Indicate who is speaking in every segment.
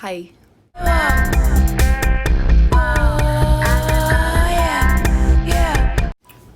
Speaker 1: Hi.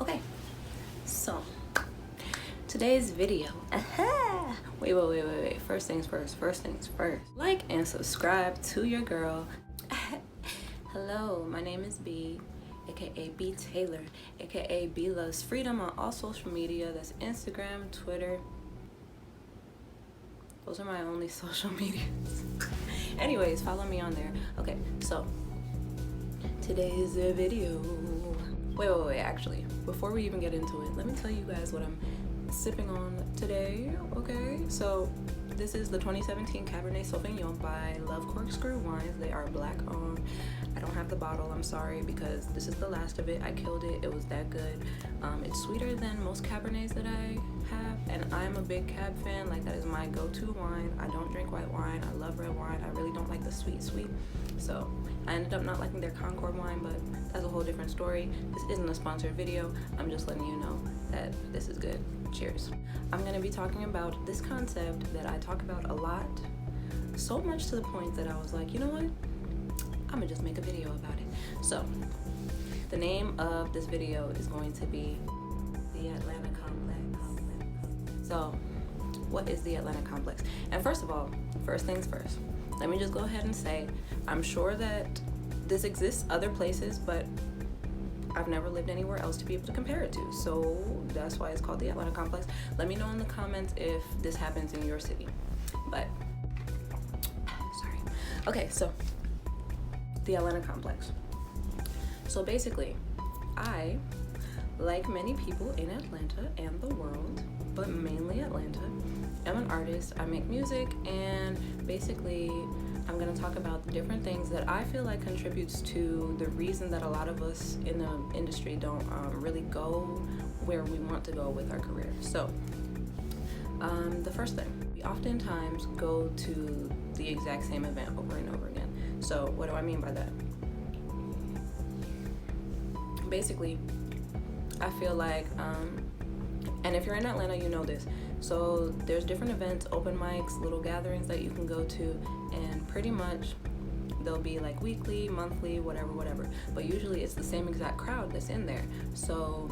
Speaker 1: Okay, so today's video. Wait. First things first. Like and subscribe to your girl. Hello, my name is B, aka B Taylor, aka B Loves Freedom on all social media. That's Instagram, Twitter. Those are my only social medias. Anyways, follow me on there. Okay, so today's video. Wait, actually, before we even get into it, let me tell you guys what I'm sipping on today, okay? So this is the 2017 Cabernet Sauvignon by Love Corkscrew Wines. They are black owned. I don't have the bottle, I'm sorry, because this is the last of it. I killed it, it was that good. It's sweeter than most Cabernets that I have, and I'm a big Cab fan. Like, that is my go-to wine. I don't drink white wine, I love red wine. I really don't like the sweet. So I ended up not liking their Concord wine, but that's a whole different story. This isn't a sponsored video. I'm just letting you know that this is good. Cheers. I'm gonna be talking about this concept that I talk about a lot, so much to the point that I was like, you know what? I'm gonna just make a video about it. So the name of this video is going to be the Atlanta Complex. So what is the Atlanta Complex? And first of all, first things first, let me just go ahead and say, I'm sure that this exists other places, but I've never lived anywhere else to be able to compare it to. So that's why it's called the Atlanta Complex. Let me know in the comments if this happens in your city. But, sorry. Okay, so the Atlanta Complex. So basically, I, like many people in Atlanta and the world, but mainly Atlanta, am an artist. I make music, and basically I'm gonna talk about the different things that I feel like contributes to the reason that a lot of us in the industry don't really go where we want to go with our career. So the first thing, we oftentimes go to the exact same event over and over again. So what do I mean by that? Basically, I feel like, and if you're in Atlanta, you know this. So there's different events, open mics, little gatherings that you can go to, and pretty much they'll be like weekly, monthly, whatever. But usually it's the same exact crowd that's in there. So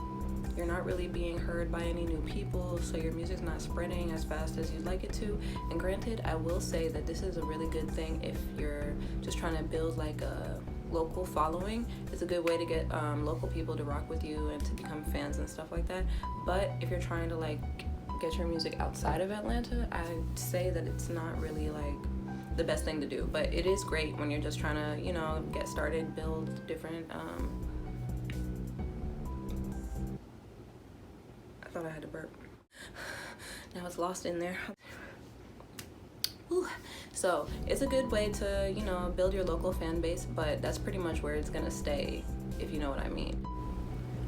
Speaker 1: you're not really being heard by any new people, so your music's not spreading as fast as you'd like it to. And granted, I will say that this is a really good thing if you're just trying to build like a local following. It's a good way to get local people to rock with you and to become fans and stuff like that. But if you're trying to like get your music outside of Atlanta, I'd say that it's not really like the best thing to do. But it is great when you're just trying to, you know, get started, build different I thought I had to burp. Now it's lost in there. Ooh. So it's a good way to, you know, build your local fan base, but that's pretty much where it's gonna stay, if you know what I mean.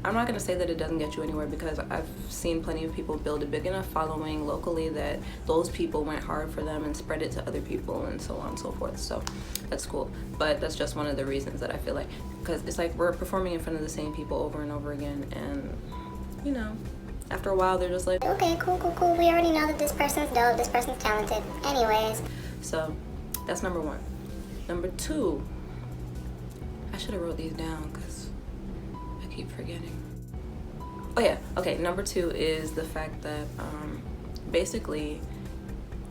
Speaker 1: I'm not gonna say that it doesn't get you anywhere, because I've seen plenty of people build a big enough following locally that those people went hard for them and spread it to other people and so on and so forth. So that's cool. But that's just one of the reasons that I feel like, because it's like we're performing in front of the same people over and over again, and you know, after a while they're just like,
Speaker 2: okay, cool. We already know that this person's dope, this person's talented. Anyways.
Speaker 1: So that's number one. Number two, I should have wrote these down because I keep forgetting. Oh yeah, okay, number two is the fact that basically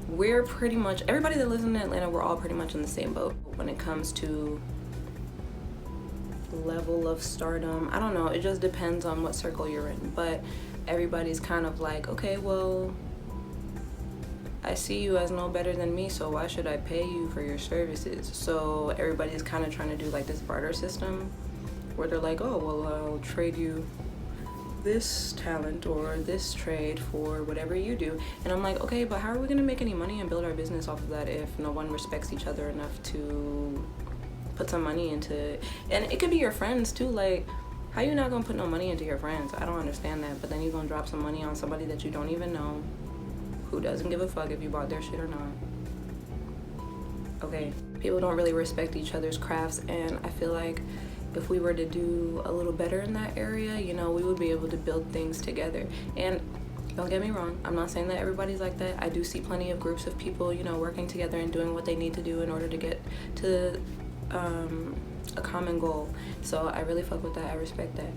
Speaker 1: we're pretty much, everybody that lives in Atlanta, we're all pretty much in the same boat when it comes to level of stardom. I don't know, it just depends on what circle you're in, but everybody's kind of like, okay, well, I see you as no better than me, so why should I pay you for your services? So everybody's kind of trying to do like this barter system where they're like, oh, well, I'll trade you this talent or this trade for whatever you do. And I'm like, okay, but how are we gonna make any money and build our business off of that if no one respects each other enough to put some money into it? And it could be your friends too. Like, how you not gonna put no money into your friends? I don't understand that. But then you're gonna drop some money on somebody that you don't even know, who doesn't give a fuck if you bought their shit or not. Okay, people don't really respect each other's crafts, and I feel like if we were to do a little better in that area, you know, we would be able to build things together. And Don't get me wrong, I'm not saying that everybody's like that. I do see plenty of groups of people, you know, working together and doing what they need to do in order to get to a common goal. So I really fuck with that. I respect that.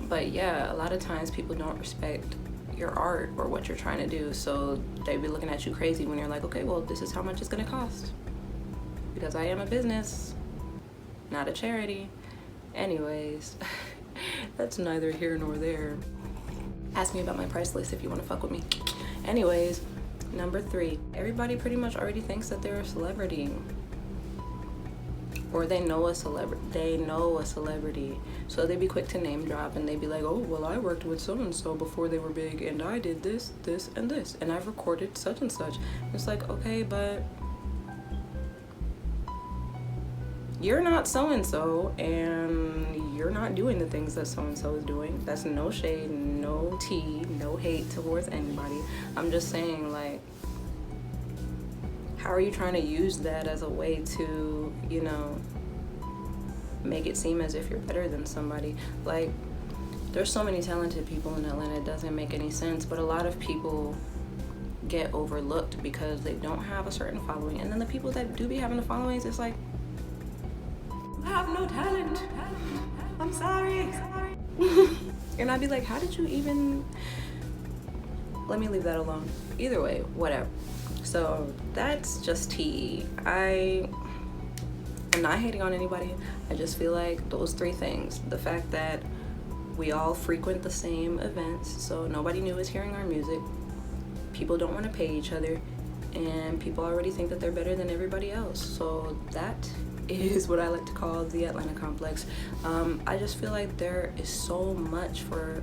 Speaker 1: But yeah, a lot of times people don't respect your art or what you're trying to do, so they be looking at you crazy when you're like, okay, well, this is how much it's gonna cost, because I am a business, not a charity. Anyways, that's neither here nor there. Ask me about my price list if you want to fuck with me. Anyways, number 3, everybody pretty much already thinks that they're a celebrity, or they know a celebrity, so they be quick to name drop, and they be like, oh, well, I worked with so and so before they were big, and I did this, this, and this, and I've recorded such and such. It's like, okay, but you're not so and so, and you're not doing the things that so and so is doing. That's no shade, no tea, no hate towards anybody. I'm just saying, like, how are you trying to use that as a way to, you know, make it seem as if you're better than somebody? Like, there's so many talented people in Atlanta, it doesn't make any sense, but a lot of people get overlooked because they don't have a certain following. And then the people that do be having the followings, it's like, you have no talent. I'm sorry. And I'd be like, how did you even... Let me leave that alone. Either way, whatever. So that's just tea. I am not hating on anybody. I just feel like those 3 things, the fact that we all frequent the same events, so nobody new is hearing our music, people don't want to pay each other, and people already think that they're better than everybody else. So that is what I like to call the Atlanta complex. I just feel like there is so much for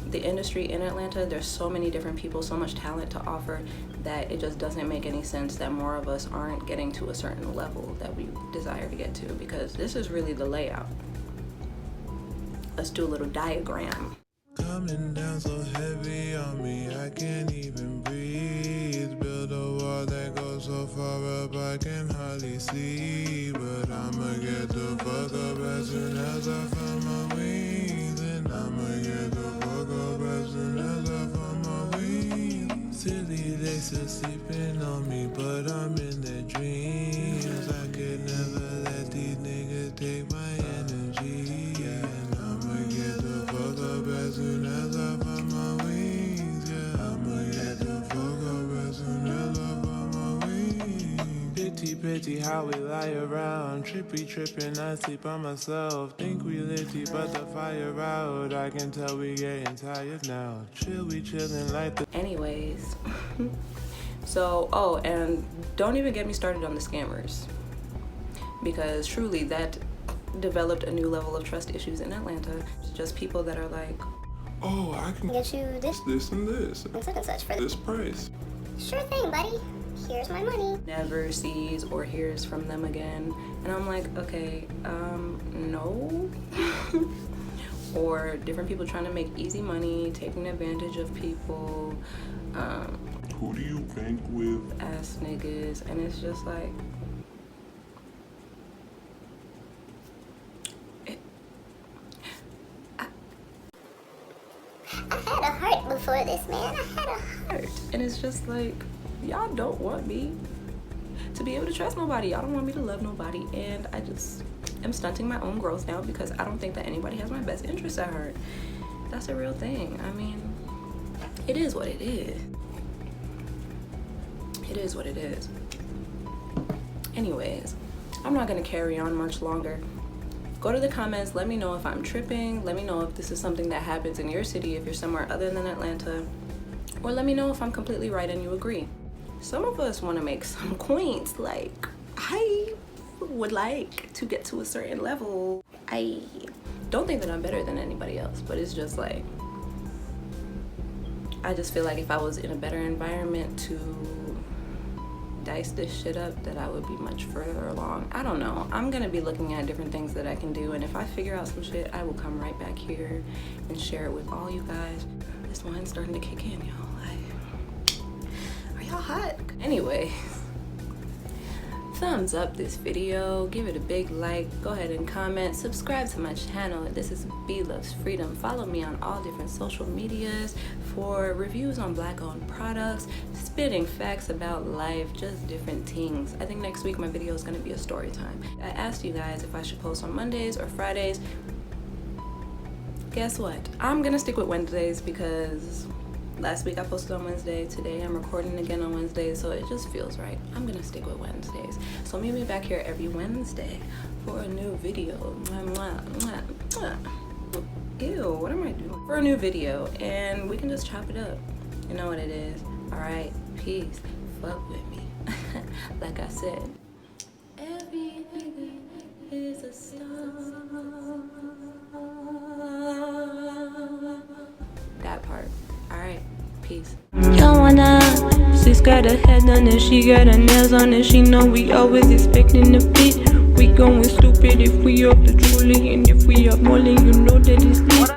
Speaker 1: the industry in Atlanta. There's so many different people, so much talent to offer, that it just doesn't make any sense that more of us aren't getting to a certain level that we desire to get to, because this is really the layout. Let's do a little diagram.
Speaker 3: Coming down so heavy on me, I can't even breathe. Build a wall that goes so far up, I can hardly see. But I'ma get the fuck up as soon as I find my wings. And I'ma get the fuck up as soon as I find my wings. Silly, they still sleeping on me, but I'm in their dreams. I could never let these niggas take my energy. And I'ma get the fuck up as soon as I find my wings. Yeah, I'ma get the fuck up as soon as I find my wings. Pity, pity how we lie around. Trippin', I sleep on myself. Think we litty, but the fire out. I can tell we getting tired now. Chill, we chillin' like the...
Speaker 1: Anyways. So, oh, and don't even get me started on the scammers, because truly that developed a new level of trust issues in Atlanta. It's just people that are like,
Speaker 3: Oh, I can
Speaker 2: Get you this
Speaker 3: and this.
Speaker 2: and such and such for
Speaker 3: This price.
Speaker 2: Sure thing, buddy. Here's my money.
Speaker 1: never sees or hears from them again. And I'm like, okay, no. Or different people trying to make easy money, taking advantage of people,
Speaker 3: Who do you bank with?
Speaker 1: ass niggas, and it's just like,
Speaker 2: I had a heart before this, man. I had a heart.
Speaker 1: and it's just like, y'all don't want me to be able to trust nobody. Y'all don't want me to love nobody, and I just am stunting my own growth now because I don't think that anybody has my best interests at heart. That's a real thing. I mean, it is what it is. It is what it is. Anyways, I'm not gonna carry on much longer. Go to the comments, let me know if I'm tripping, let me know if this is something that happens in your city if you're somewhere other than Atlanta, or let me know if I'm completely right and you agree. Some of us want to make some coins. Like, I would like to get to a certain level. I don't think that I'm better than anybody else, but it's just like, I just feel like if I was in a better environment to dice this shit up, that I would be much further along. I don't know. I'm gonna be looking at different things that I can do, and if I figure out some shit, I will come right back here and share it with all you guys. This wine's starting to kick in, y'all. Are y'all hot? Anyway, thumbs up this video, give it a big like, go ahead and comment, subscribe to my channel. This is B Loves Freedom. Follow me on all different social medias for reviews on black owned products, spitting facts about life, just different things. I think next week my video is going to be a story time. I asked you guys if I should post on Mondays or Fridays. Guess what? I'm gonna stick with Wednesdays because last week I posted on Wednesday. Today I'm recording again on Wednesday, so it just feels right. I'm gonna stick with Wednesdays. So meet me back here every Wednesday for a new video. Ew, what am I doing? For a new video, and we can just chop it up. You know what it is. Alright, peace. Fuck with me. Like I said, every nigga is a star. That part. Alright, peace. Don't wanna. She's got her head done and she got her nails on and she know we always expecting a beat. We going stupid if we up the truly, and if we up Molly, you know that it's lit.